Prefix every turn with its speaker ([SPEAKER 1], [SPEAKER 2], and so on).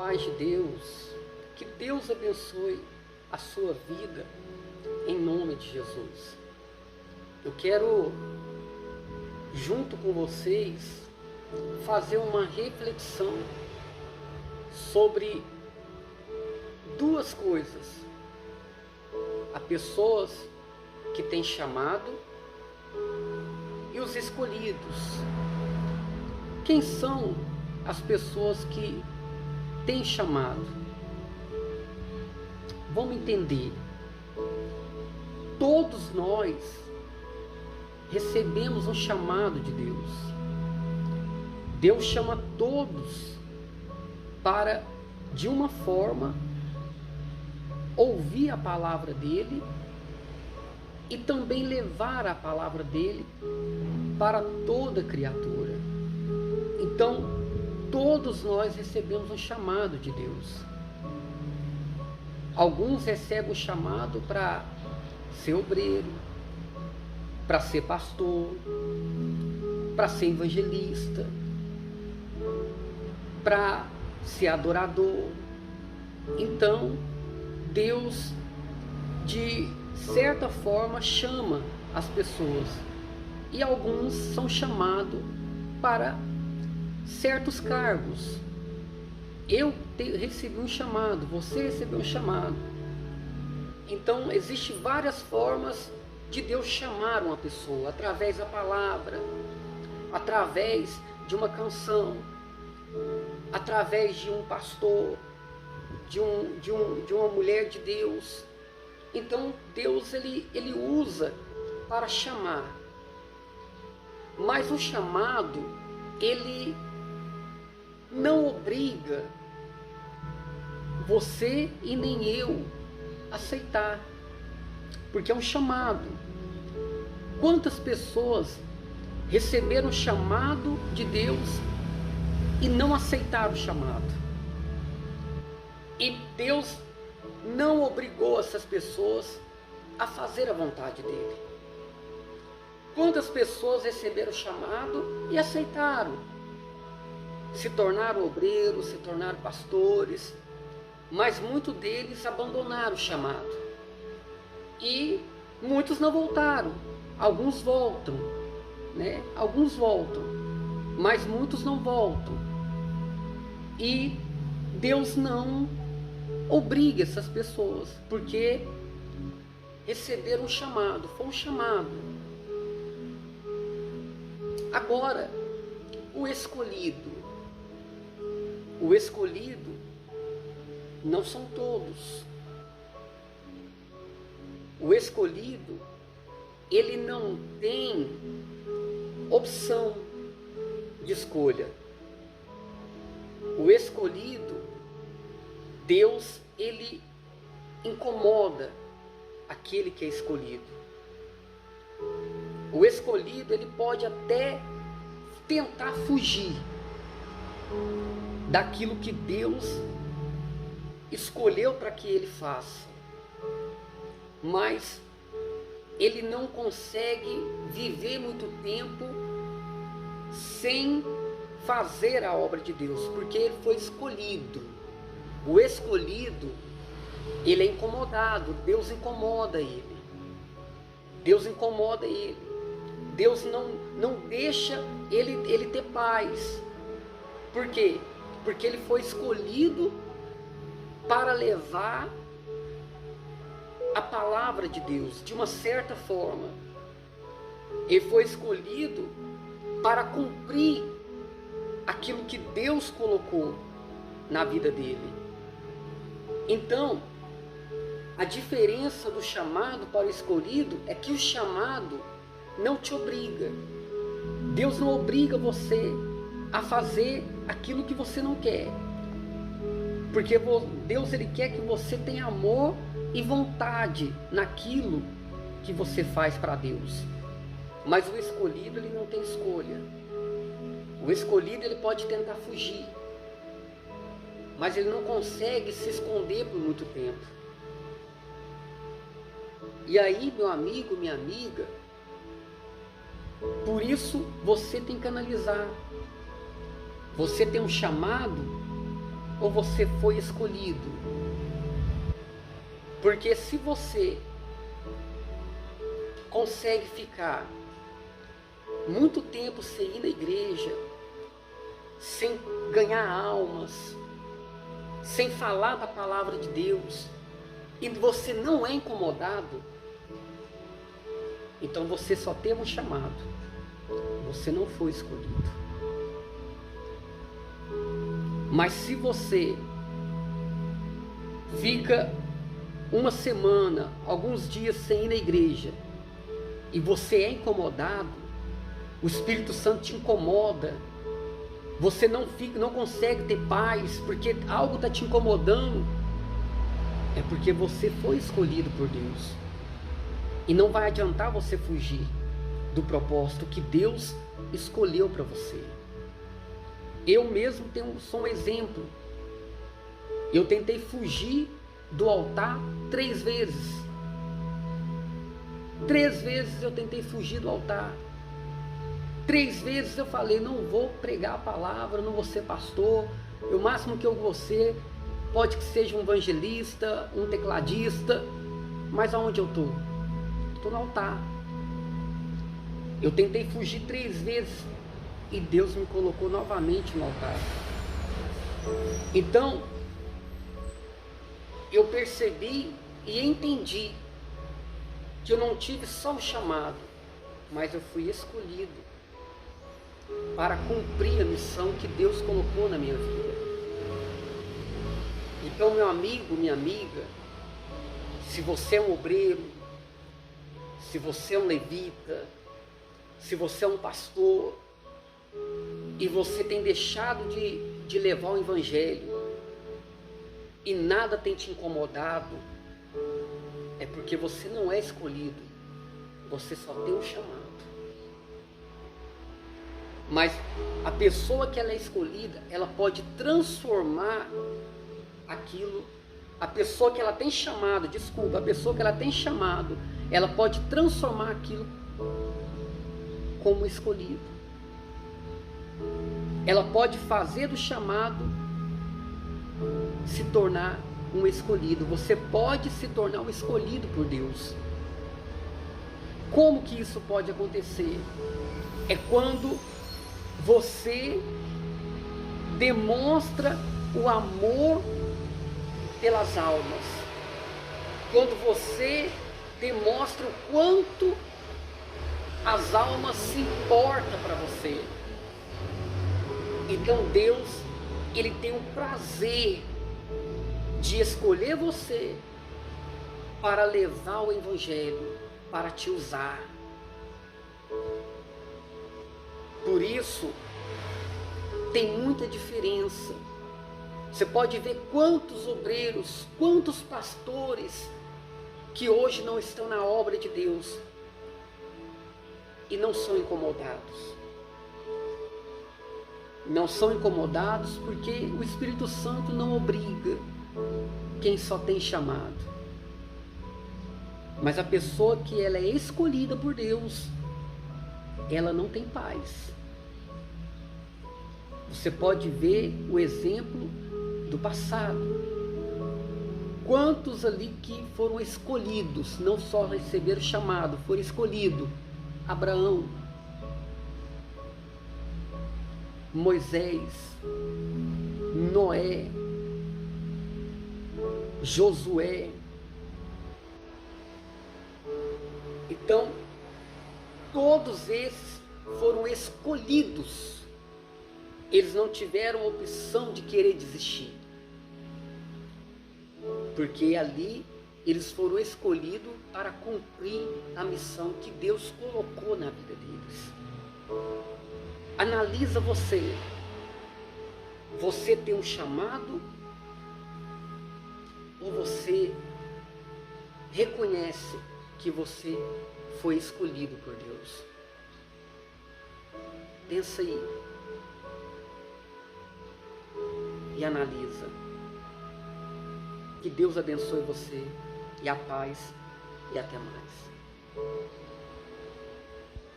[SPEAKER 1] paz de Deus, que Deus abençoe a sua vida, em nome de Jesus. Eu quero, junto com vocês, fazer uma reflexão sobre duas coisas. Há pessoas que têm chamado e os escolhidos. Quem são as pessoas que têm chamado? Vamos entender. Todos nós recebemos um chamado de Deus. Deus chama todos para, de uma forma, ouvir a palavra dele e também levar a palavra dele para toda criatura. Então, todos nós recebemos um chamado de Deus. Alguns recebem o chamado para ser obreiro, para ser pastor, para ser evangelista, para ser adorador. Então, Deus, de certa forma, chama as pessoas. E alguns são chamados para certos cargos. Eu recebi um chamado, você recebeu um chamado. Então, existem várias formas de Deus chamar uma pessoa, através da palavra, através de uma canção, através de um pastor, de uma mulher de Deus. Então, Deus ele usa para chamar. Mas o chamado, ele não obriga você e nem eu a aceitar, porque é um chamado. Quantas pessoas receberam o chamado de Deus e não aceitaram o chamado? E Deus não obrigou essas pessoas a fazer a vontade dele. Quantas pessoas receberam o chamado e aceitaram? Se tornaram obreiros, se tornaram pastores, mas muitos deles abandonaram o chamado. E muitos não voltaram. Alguns voltam, né? Alguns voltam, mas muitos não voltam. E Deus não obriga essas pessoas, porque receberam um chamado, foi um chamado. Agora, o escolhido não são todos. O escolhido, ele não tem opção de escolha. O escolhido, Deus, ele incomoda aquele que é escolhido. O escolhido, ele pode até tentar fugir daquilo que Deus escolheu para que ele faça, mas ele não consegue viver muito tempo sem fazer a obra de Deus, porque ele foi escolhido. O escolhido, ele é incomodado. Deus incomoda ele. Deus incomoda ele. Deus não deixa ele ter paz. Por quê? Porque ele foi escolhido para levar a palavra de Deus de uma certa forma. Ele foi escolhido para cumprir aquilo que Deus colocou na vida dele. Então, a diferença do chamado para o escolhido é que o chamado não te obriga. Deus não obriga você a fazer aquilo que você não quer. Porque Deus, ele quer que você tenha amor e vontade naquilo que você faz para Deus. Mas o escolhido, ele não tem escolha. O escolhido, ele pode tentar fugir, mas ele não consegue se esconder por muito tempo. E aí, meu amigo, minha amiga, por isso você tem que analisar. Você tem um chamado ou você foi escolhido? Porque se você consegue ficar muito tempo sem ir na igreja, sem ganhar almas, sem falar da palavra de Deus, e você não é incomodado, então você só teve um chamado, você não foi escolhido. Mas se você fica uma semana, alguns dias sem ir na igreja, e você é incomodado, o Espírito Santo te incomoda, você não consegue ter paz, porque algo está te incomodando, é porque você foi escolhido por Deus. E não vai adiantar você fugir do propósito que Deus escolheu para você. Eu mesmo sou um exemplo. Eu tentei fugir do altar 3 vezes. 3 vezes eu tentei fugir do altar. 3 vezes eu falei, não vou pregar a palavra, não vou ser pastor. O máximo que eu vou ser, pode que seja um evangelista, um tecladista. Mas aonde eu estou? Estou no altar. Eu tentei fugir 3 vezes e Deus me colocou novamente no altar. Então, eu percebi e entendi que eu não tive só o chamado, mas eu fui escolhido para cumprir a missão que Deus colocou na minha vida. Então, meu amigo, minha amiga, se você é um obreiro, se você é um levita, se você é um pastor, e você tem deixado de levar o evangelho, e nada tem te incomodado, é porque você não é escolhido, você só tem um chamado. Mas a pessoa que ela é escolhida, ela pode transformar aquilo. A pessoa que ela tem chamado, a pessoa que ela tem chamado, ela pode transformar aquilo como escolhido. Ela pode fazer do chamado se tornar um escolhido. Você pode se tornar um escolhido por Deus. Como que isso pode acontecer? É quando você demonstra o amor pelas almas. Quando você demonstra o quanto as almas se importam para você. Então Deus, Ele tem o prazer de escolher você para levar o evangelho, para te usar. Por isso, tem muita diferença. Você pode ver quantos obreiros, quantos pastores que hoje não estão na obra de Deus e não são incomodados. Não são incomodados porque o Espírito Santo não obriga quem só tem chamado. Mas a pessoa que ela é escolhida por Deus, ela não tem paz. Você pode ver o exemplo do passado. Quantos ali que foram escolhidos, não só receberam chamado, foram escolhidos? Abraão, Moisés, Noé, Josué. Então, todos esses foram escolhidos. Eles não tiveram opção de querer desistir. Porque ali eles foram escolhidos para cumprir a missão que Deus colocou na vida deles. Analisa você. Você tem um chamado? Ou você reconhece que você foi escolhido por Deus? Pensa aí. E analisa. Que Deus abençoe você. E a paz. E até mais.